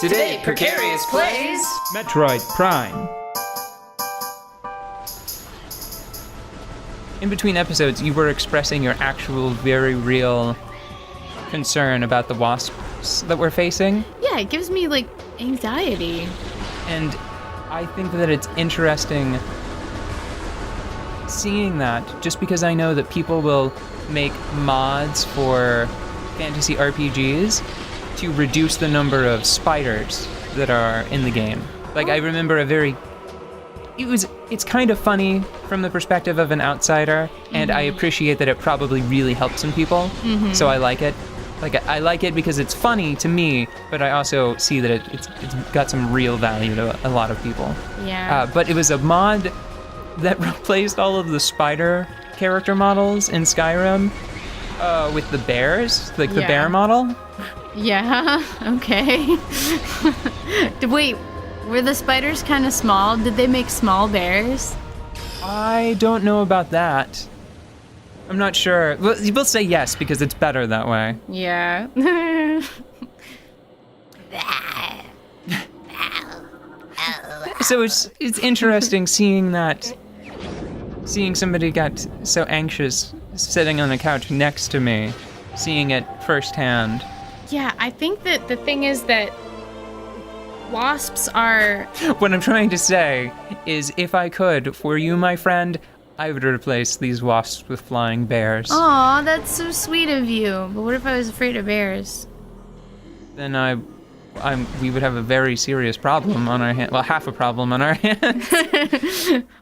Today, Precarious plays Metroid Prime. In between episodes, you were expressing your actual, very real concern about the wasps that we're facing. Yeah, it gives me, anxiety. And I think that it's interesting seeing that, just because I know that people will make mods for fantasy RPGs to reduce the number of spiders that are in the game. I remember it's kind of funny from the perspective of an outsider, and I appreciate that it probably really helped some people, so I like it. I like it because it's funny to me, but I also see that it's got some real value to a lot of people. Yeah. But it was a mod that replaced all of the spider character models in Skyrim with the bears, the bear model. Yeah, okay. Wait, were the spiders kind of small? Did they make small bears? I don't know about that. I'm not sure. We'll say yes because it's better that way. Yeah. So it's interesting seeing somebody got so anxious sitting on the couch next to me, seeing it firsthand. Yeah, I think that the thing is that wasps are... What I'm trying to say is, if I could, for you, my friend, I would replace these wasps with flying bears. Aw, that's so sweet of you. But what if I was afraid of bears? Then we would have a very serious problem on our hands. Well, half a problem on our hands.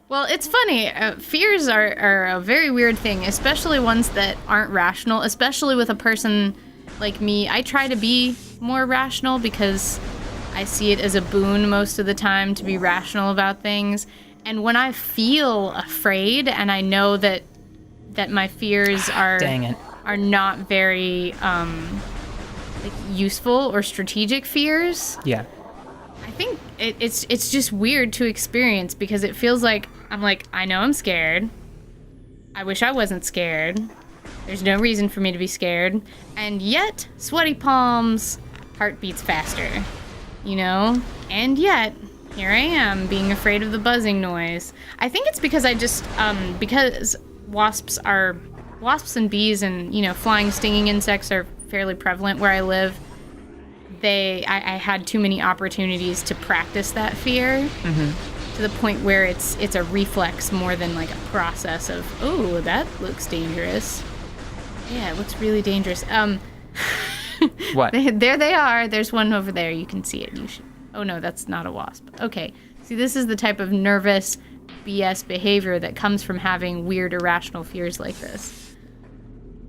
Well, it's funny. Fears are a very weird thing, especially ones that aren't rational, especially with a person like me. I try to be more rational because I see it as a boon most of the time to be rational about things. And when I feel afraid and I know that my fears are not very useful or strategic fears. Yeah. I think it's just weird to experience because it feels like I know I'm scared. I wish I wasn't scared. There's no reason for me to be scared. And yet, sweaty palms, heart beats faster. And yet, here I am, being afraid of the buzzing noise. I think it's because because wasps and bees and, flying, stinging insects are fairly prevalent where I live. I had too many opportunities to practice that fear to the point where it's a reflex more than a process of, oh, that looks dangerous. Yeah, it looks really dangerous. What? There they are. There's one over there. You can see it. Oh no, that's not a wasp. Okay. See, this is the type of nervous BS behavior that comes from having weird irrational fears like this.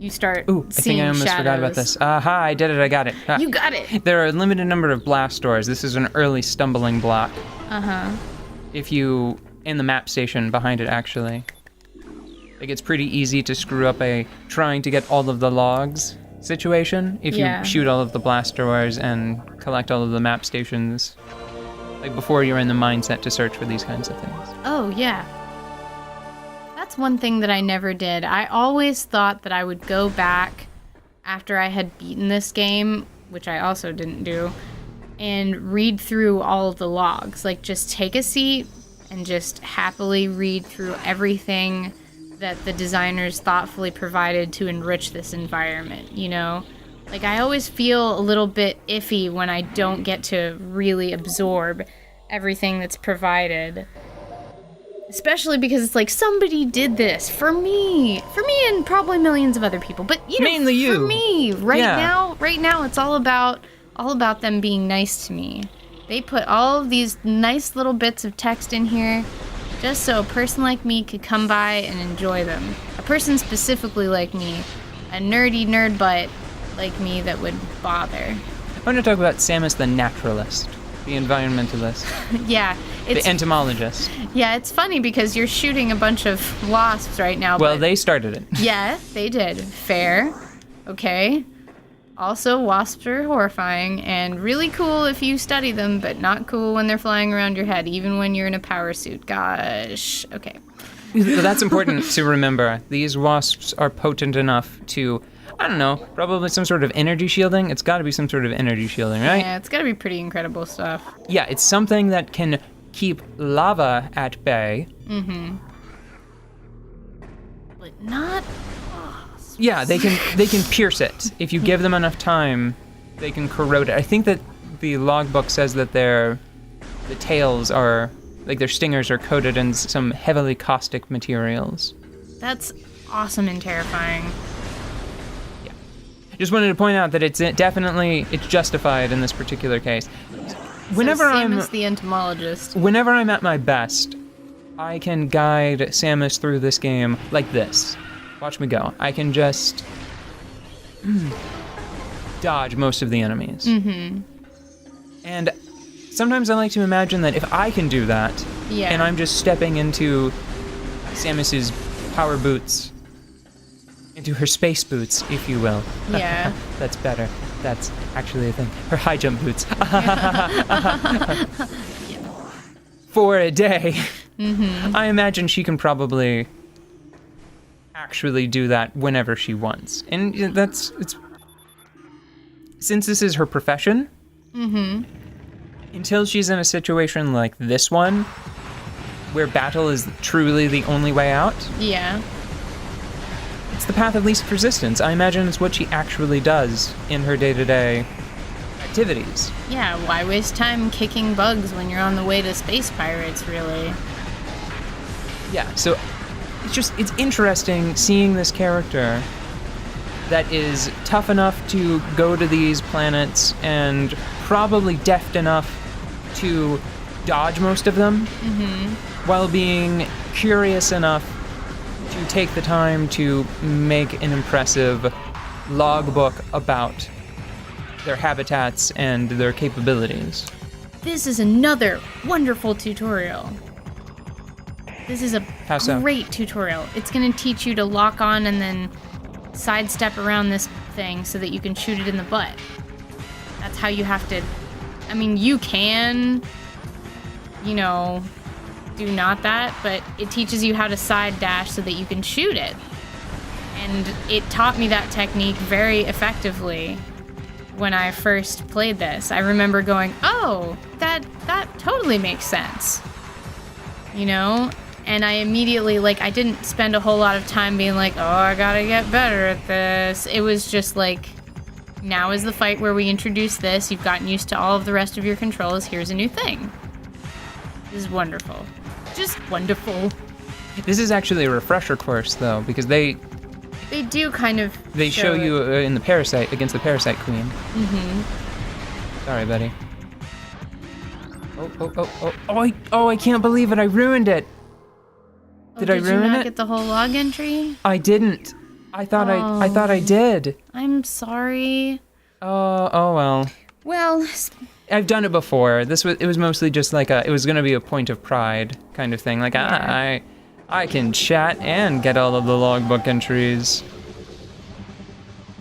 You start seeing shadows. I think I almost forgot about this. Aha, I did it. I got it. You got it. There are a limited number of blast doors. This is an early stumbling block. In the map station behind it, actually. It's pretty easy to screw up a trying to get all of the logs situation if you shoot all of the blast doors and collect all of the map stations. Before you're in the mindset to search for these kinds of things. Oh, yeah. That's one thing that I never did. I always thought that I would go back after I had beaten this game, which I also didn't do, and read through all of the logs. Just take a seat and just happily read through everything that the designers thoughtfully provided to enrich this environment, I always feel a little bit iffy when I don't get to really absorb everything that's provided. Especially because it's somebody did this for me and probably millions of other people. But mainly you. For me, right now it's all about them being nice to me. They put all of these nice little bits of text in here just so a person like me could come by and enjoy them. A person specifically like me, a nerdy nerd butt like me that would bother. I want to talk about Samus the naturalist, the environmentalist. Yeah. The entomologist. Yeah, it's funny because you're shooting a bunch of wasps right now. Well, they started it. Yeah, they did. Fair. Okay. Also, wasps are horrifying and really cool if you study them, but not cool when they're flying around your head, even when you're in a power suit. Gosh. Okay. That's important to remember. These wasps are potent enough to... I don't know, probably some sort of energy shielding. It's got to be some sort of energy shielding, right? Yeah, it's gotta be pretty incredible stuff. Yeah, it's something that can keep lava at bay. But not... Yeah, they can pierce it. If you give them enough time, they can corrode it. I think that the logbook says that the tails are, like their stingers are coated in some heavily caustic materials. That's awesome and terrifying. Just wanted to point out that it's justified in this particular case. Whenever Samus the entomologist. Whenever I'm at my best, I can guide Samus through this game like this. Watch me go. I can just dodge most of the enemies. And sometimes I like to imagine that if I can do that, and I'm just stepping into Samus's power boots, into her space boots, if you will. Yeah. That's better. That's actually a thing. Her high jump boots. For a day. I imagine she can probably actually do that whenever she wants. And it's since this is her profession, until she's in a situation like this one, where battle is truly the only way out. Yeah. It's the path of least resistance. I imagine it's what she actually does in her day-to-day activities. Yeah, why waste time kicking bugs when you're on the way to space pirates, really? Yeah, so it's interesting seeing this character that is tough enough to go to these planets and probably deft enough to dodge most of them, while being curious enough to take the time to make an impressive logbook about their habitats and their capabilities. This is another wonderful tutorial. This is a How so? great tutorial. It's going to teach you to lock on and then sidestep around this thing so that you can shoot it in the butt. That's how you have to... I mean, you can, do not that, but it teaches you how to side dash so that you can shoot it. And it taught me that technique very effectively when I first played this. I remember going, oh, that totally makes sense. And I immediately, I didn't spend a whole lot of time being like, oh, I gotta get better at this. It was just like, now is the fight where we introduce this. You've gotten used to all of the rest of your controls. Here's a new thing. This is wonderful. Just wonderful. This is actually a refresher course, though, because they do kind of show you in the Parasite, against the Parasite Queen. Sorry, buddy. I can't believe it. I ruined it. Did I ruin it? Did you not get the whole log entry? I didn't. I thought I did. I'm sorry. Oh well. Well, I've done it before. It was mostly just it was gonna be a point of pride kind of thing. I can chat and get all of the logbook entries.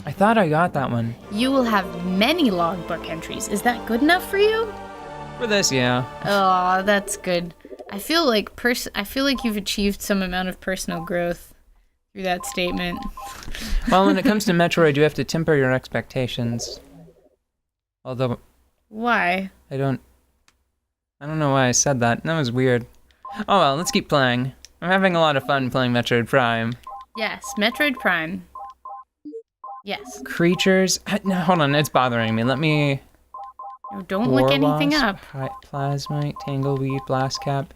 I thought I got that one. You will have many logbook entries. Is that good enough for you? For this, yeah. Oh, that's good. I feel like you've achieved some amount of personal growth through that statement. Well, when it comes to Metroid, you have to temper your expectations. Although... Why? I don't know why I said that. That was weird. Oh well, let's keep playing. I'm having a lot of fun playing Metroid Prime. Yes, Metroid Prime. Yes. Creatures... No, hold on, it's bothering me. Let me... No, don't look anything up. Plasmite, Tangleweed, Blastcap,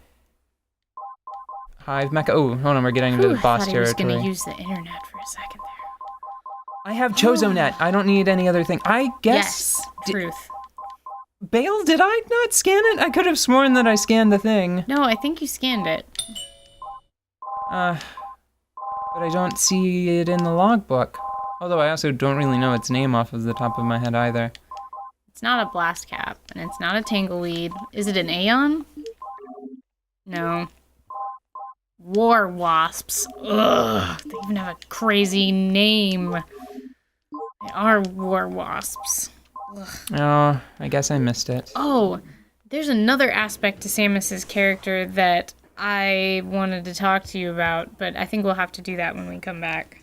Hive, Mecha... Oh, hold on, we're getting into the boss territory. I was going to use the internet for a second there. I have Chozonet. I don't need any other thing. I guess... Yes, truth. Bale, did I not scan it? I could have sworn that I scanned the thing. No, I think you scanned it. But I don't see it in the logbook. Although I also don't really know its name off of the top of my head either. It's not a Blastcap, and it's not a Tangleweed. Is it an Aeon? No. War Wasps. Ugh, they even have a crazy name. They are War Wasps. Ugh. Oh, I guess I missed it. Oh, there's another aspect to Samus's character that I wanted to talk to you about, but I think we'll have to do that when we come back.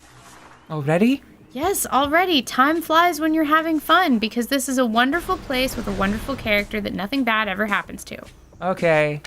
Already? Yes, already. Time flies when you're having fun because this is a wonderful place with a wonderful character that nothing bad ever happens to. Okay,